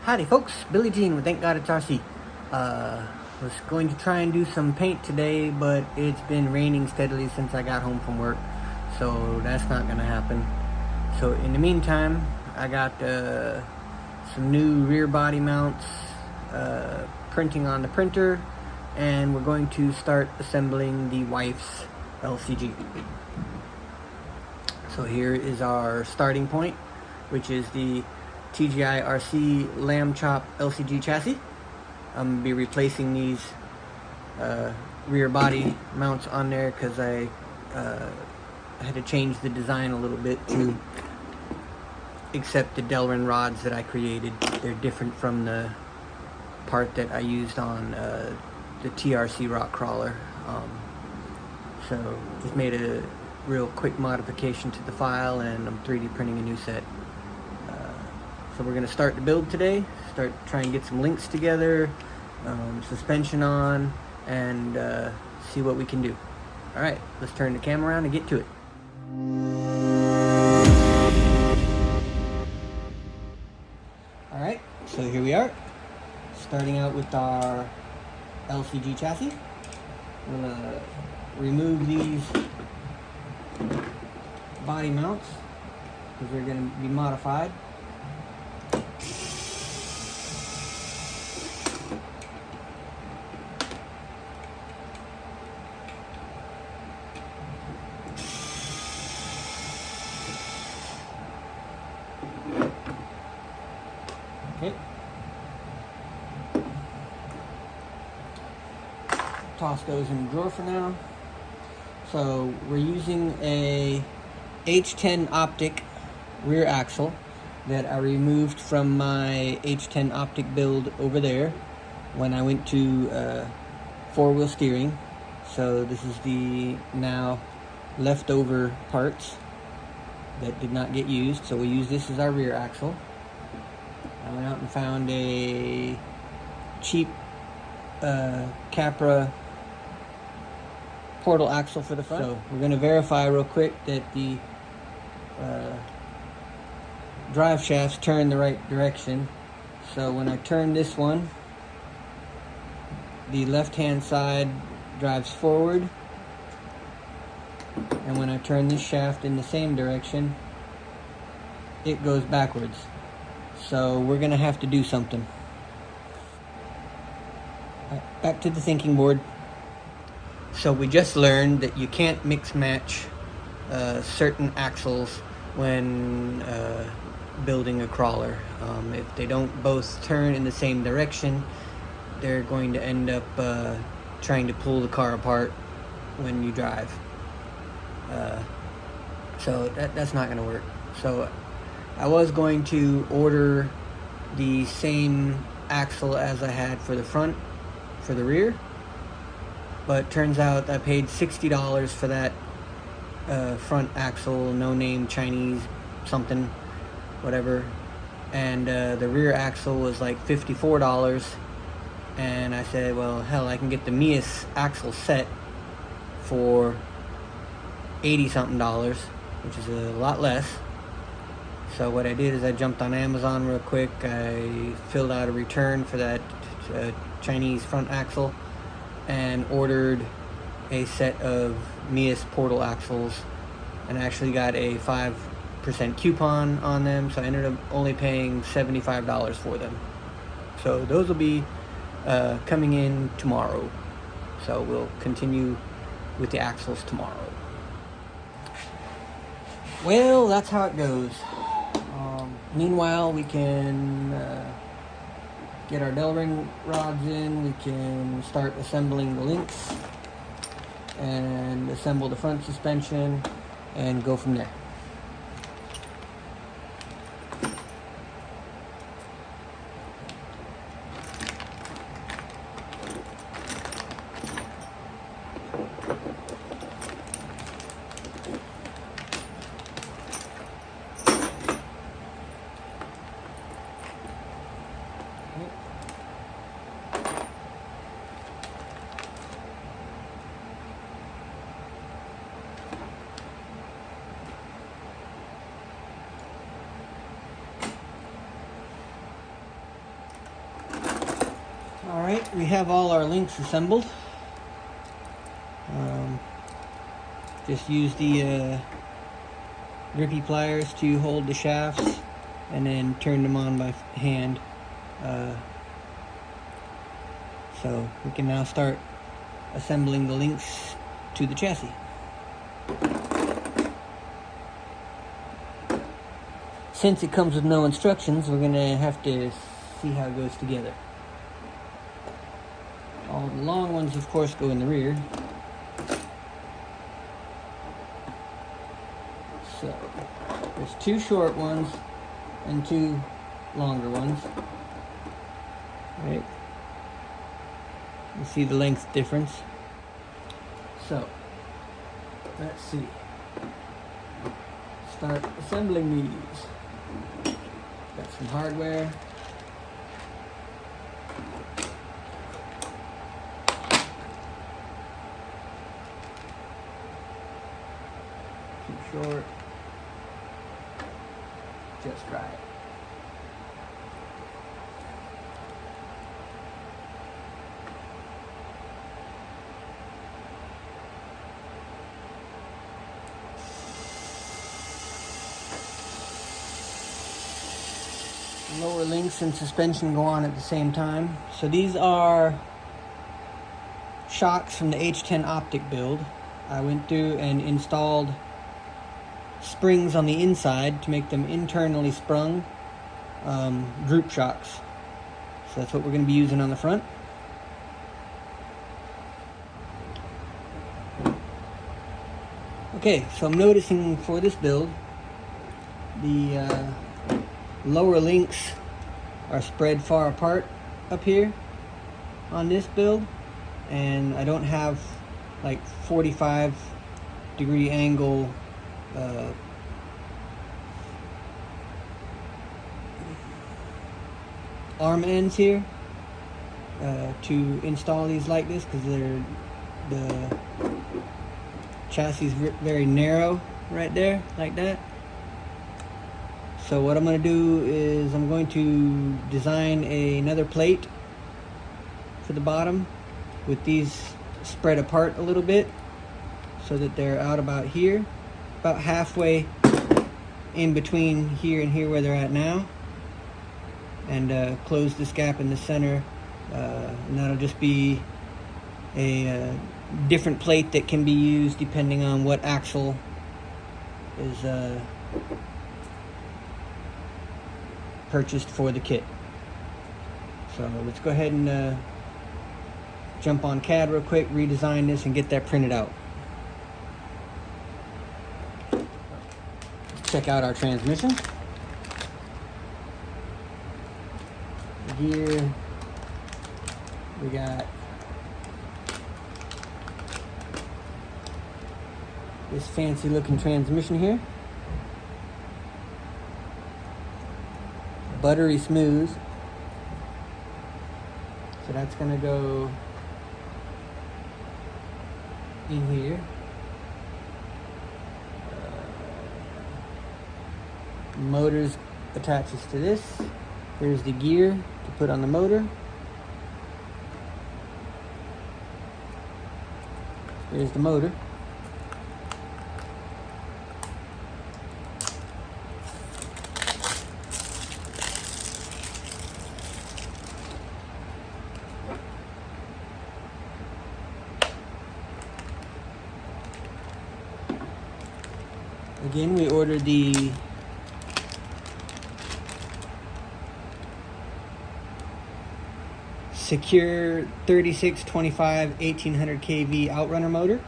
Howdy folks, Billy Jean with Thank God It's RC. Was going to try and do some paint today, but it's been raining steadily since I got home from work, so that's not gonna happen. So in the meantime, I got some new rear body mounts printing on the printer, and we're going to start assembling the wife's LCG. So here is our starting point, which is the TGI RC Lamb Chop LCG chassis. I'm going to be replacing these rear body mounts on there because I had to change the design a little bit to accept the Delrin rods that I created. They're different from the part that I used on the TRC rock crawler. So just made a real quick modification to the file, and I'm 3D printing a new set. So we're going to start the build today, start trying to get some links together, suspension on, and see what we can do. Alright, let's turn the camera around and get to it. Alright, so here we are, starting out with our LCG chassis. I'm going to remove these body mounts because they're going to be modified. Okay. Toss those in the drawer for now. So we're using a H10 Optic rear axle that I removed from my H10 Optic build over there when I went to four-wheel steering. So this is the now leftover parts that did not get used. So we use this as our rear axle. I went out and found a cheap Capra portal axle for the front. So we're going to verify real quick that the drive shafts turn the right direction. So when I turn this one, the left hand side drives forward, and when I turn this shaft in the same direction, it goes backwards. So we're going to have to do something. Back to the thinking board. So we just learned that you can't mix match certain axles when building a crawler. If they don't both turn in the same direction, they're going to end up trying to pull the car apart when you drive. So that's not going to work. So I was going to order the same axle as I had for the front, for the rear, but turns out I paid $60 for that front axle, no name Chinese something, whatever, and the rear axle was like $54, and I said, well, hell, I can get the Mias axle set for $80 something, which is a lot less. So what I did is I jumped on Amazon real quick. I filled out a return for that Chinese front axle and ordered a set of Mias portal axles, and actually got a 5% coupon on them, so I ended up only paying $75 for them. So those will be coming in tomorrow. So we'll continue with the axles tomorrow. Well, that's how it goes. Meanwhile, we can get our Delrin rods in, we can start assembling the links and assemble the front suspension and go from there. Alright, we have all our links assembled. Just use the grippy pliers to hold the shafts and then turn them on by hand. So we can now start assembling the links to the chassis. Since it comes with no instructions, we're going to have to see how it goes together. All the long ones, of course, go in the rear. So, there's 2 short ones and 2 longer ones. Right? You see the length difference. So, let's see. Start assembling these. Got some hardware. Too short. Just right. Lower links and suspension go on at the same time. So these are shocks from the H10 Optic build. I went through and installed springs on the inside to make them internally sprung group shocks. So that's what we're going to be using on the front. Okay, so I'm noticing for this build, the lower links are spread far apart up here on this build, and I don't have like 45-degree angle arm ends here to install these like this, because the chassis is very narrow right there, like that. So what I'm going to do is I'm going to design another plate for the bottom with these spread apart a little bit so that they're out about here, about halfway in between here and here where they're at now, and close this gap in the center, and that'll just be a different plate that can be used depending on what axle is purchased for the kit. So let's go ahead and jump on CAD real quick, redesign this, and get that printed out. Let's check out our transmission. The gear, we got this fancy looking transmission here. Buttery smooth. So that's gonna go in here. Motors attaches to this. There's the gear to put on the motor. There's the motor. Again, we ordered the Secure 3625 1800 kV outrunner motor.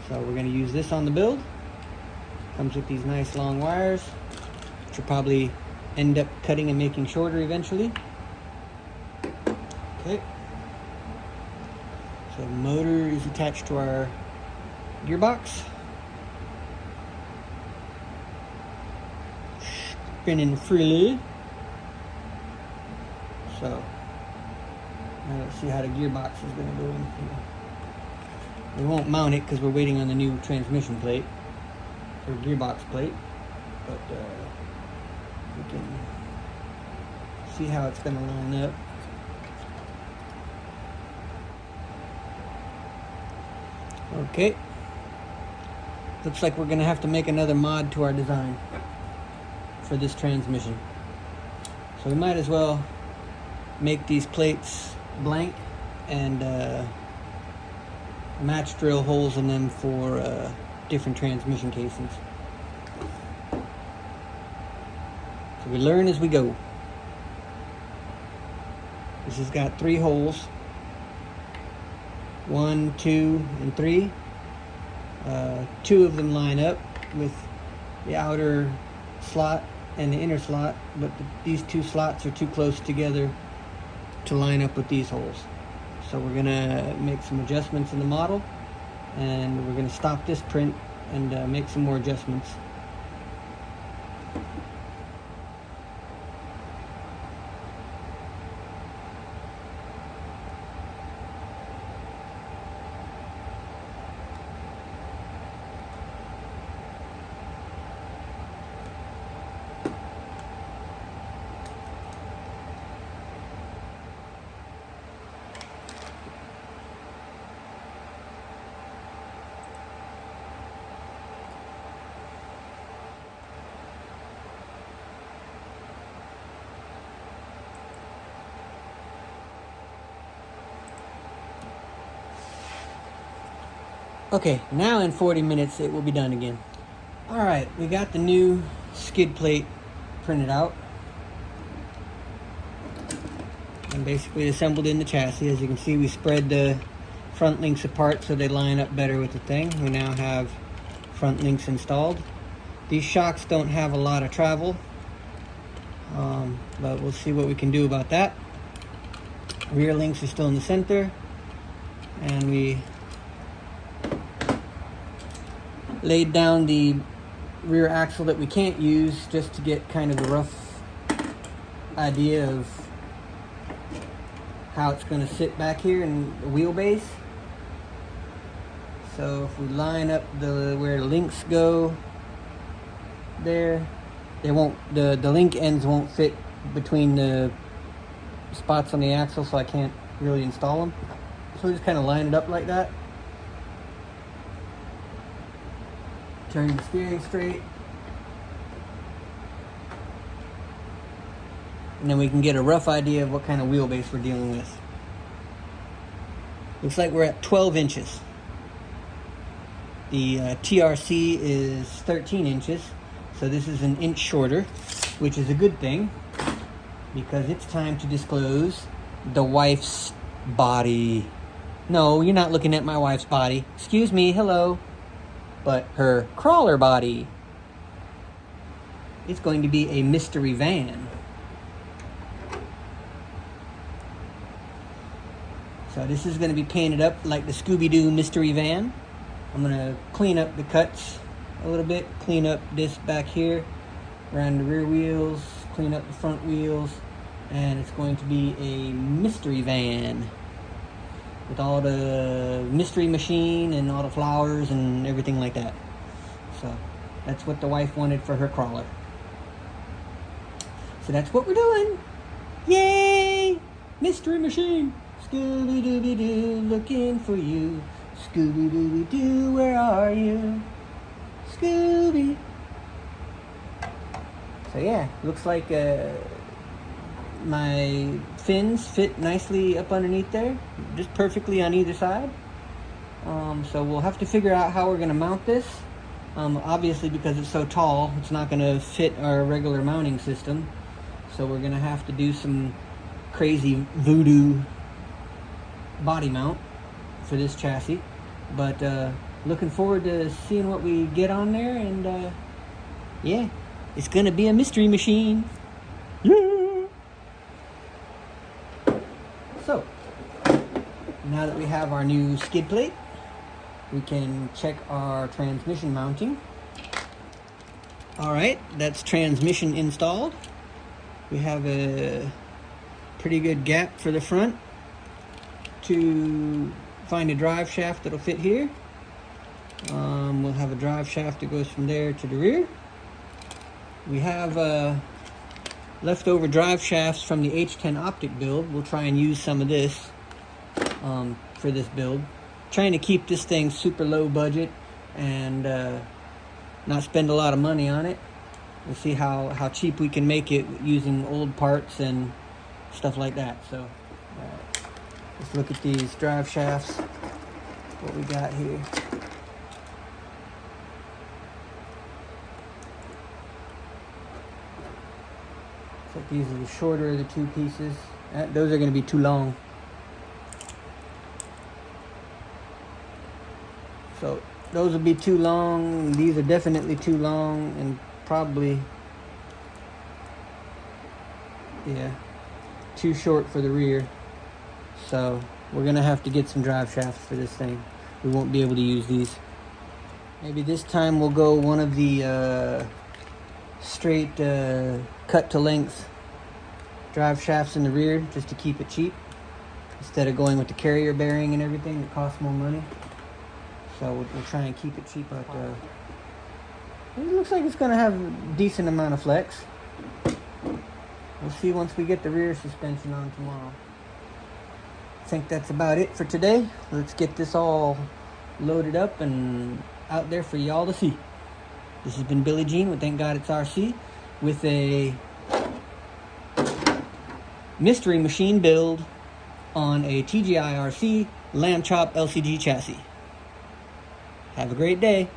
So we're going to use this on the build. Comes with these nice long wires, which will probably end up cutting and making shorter eventually. Okay. So the motor is attached to our gearbox. Spinning freely. So now let's see how the gearbox is going to go in here. We won't mount it because we're waiting on the new transmission plate or gearbox plate, but we can See how it's going to line up. Okay. Looks like we're going to have to make another mod to our design for this transmission. So we might as well make these plates blank and match drill holes in them for different transmission casings. So we learn as we go. This has got 3 holes. 1, 2, and 3. 2 of them line up with the outer slot and the inner slot, but these 2 slots are too close together to line up with these holes. So we're gonna make some adjustments in the model, and we're gonna stop this print and make some more adjustments. Okay, now in 40 minutes it will be done again. Alright, we got the new skid plate printed out and basically assembled in the chassis. As you can see, we spread the front links apart so they line up better with the thing. We now have front links installed. These shocks don't have a lot of travel, but we'll see what we can do about that. Rear links are still in the center, and we laid down the rear axle that we can't use just to get kind of a rough idea of how it's going to sit back here in the wheelbase. So if we line up where the links go there, they won't, the link ends won't fit between the spots on the axle, so I can't really install them. So we just kind of line it up like that. Turn the steering straight, and then we can get a rough idea of what kind of wheelbase we're dealing with. Looks like we're at 12 inches. The TRC is 13 inches, so this is an inch shorter, which is a good thing because it's time to disclose the wife's body. No, you're not looking at my wife's body. Excuse me, hello. But her crawler body. It's going to be a mystery van. So this is going to be painted up like the Scooby-Doo mystery van. I'm going to clean up the cuts a little bit, clean up this back here, around the rear wheels, clean up the front wheels, and it's going to be a mystery van with all the mystery machine and all the flowers and everything like that. So that's what the wife wanted for her crawler. So that's what we're doing. Yay! Mystery machine. Scooby-Dooby-Doo, looking for you. Scooby-Dooby-Doo, where are you? Scooby. So yeah, looks like my fins fit nicely up underneath there, just perfectly on either side. So we'll have to figure out how we're going to mount this. Obviously, because it's so tall, it's not going to fit our regular mounting system. So we're going to have to do some crazy voodoo body mount for this chassis. But looking forward to seeing what we get on there. And yeah, it's going to be a mystery machine. Yeah! So, now that we have our new skid plate, we can check our transmission mounting. Alright, that's transmission installed. We have a pretty good gap for the front to find a drive shaft that'll fit here. We'll have a drive shaft that goes from there to the rear. We have leftover drive shafts from the H10 Optic build. We'll try and use some of this for this build. Trying to keep this thing super low budget and not spend a lot of money on it. We'll see how cheap we can make it using old parts and stuff like that. So let's look at these drive shafts, what we got here. So these are the shorter of the two pieces. Those are going to be too long. So those will be too long. These are definitely too long and probably, yeah, too short for the rear. So we're going to have to get some drive shafts for this thing. We won't be able to use these. Maybe this time we'll go one of the straight cut to length drive shafts in the rear just to keep it cheap, instead of going with the carrier bearing and everything that costs more money. So we'll try and keep it cheap, but it looks like it's going to have a decent amount of flex. We'll see once we get the rear suspension on tomorrow. I think that's about it for today. Let's get this all loaded up and out there for y'all to see. This has been Billy Gene with Thank God It's RC with a mystery machine build on a TGI RC Lamb Chop LCG chassis. Have a great day.